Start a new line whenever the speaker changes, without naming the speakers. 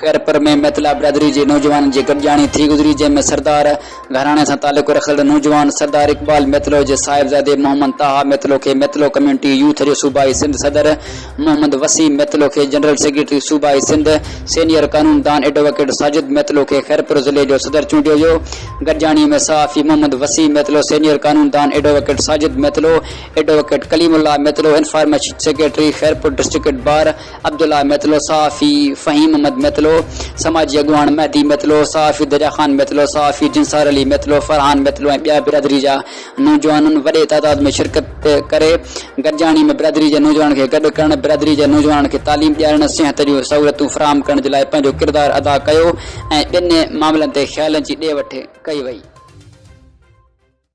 खैरपुर में मैतला बिरादरी जे नौजवान जे गॾिजाणी थी गुज़री, जंहिंमें सरदार घराणे सां तालुक़ रखियल नौजवान सरदार इकबाल मैतलो जे साहिबज़ादे मोहम्मद ताहा मैतलो खे मैतलो कम्युनिटी यूथ जो सूबाई सिंध सदर, मोहम्मद वसीम मैतलो खे जनरल सेक्रेटरी सूबाई सिंध, सीनियर कानूनदान एडवोकेट साजिद मैतलो खे खैरपुर ज़िले जो सदर चूंडियो वियो। गॾिजाणी में सहाफ़ी मोहम्मद वसीम मैतलो, सीनियर कानूनदान advocate Sajid Maitlo, advocate Kalimullah Maitlo, information secretary Khairpur district bar Abdullah Maitlo, सहाफ़ी फ़हीम अहमद मैतलो, समाजी अगवान महदी मैतलो, सहाफ़ी दरिया खान मैतलो, सहाफ़ी जिनसार अली मैतलो, फरहान मैतलो ऐं ॿिया बिरादरी जा नौजवाननि वॾे तादाद में शिरकत करे गॾिजाणी में बिरादरी जे नौजवान खे गॾु करण, बिरादरी जे नौजवान खे तालीम ॾियारण, सिहत जूं सहूलियतूं फराहम करण जे लाइ पंहिंजो किरदारु अदा कयो ऐं ॿिनि मामलनि ते ख़्यालनि जी ॾे वठि कई वई।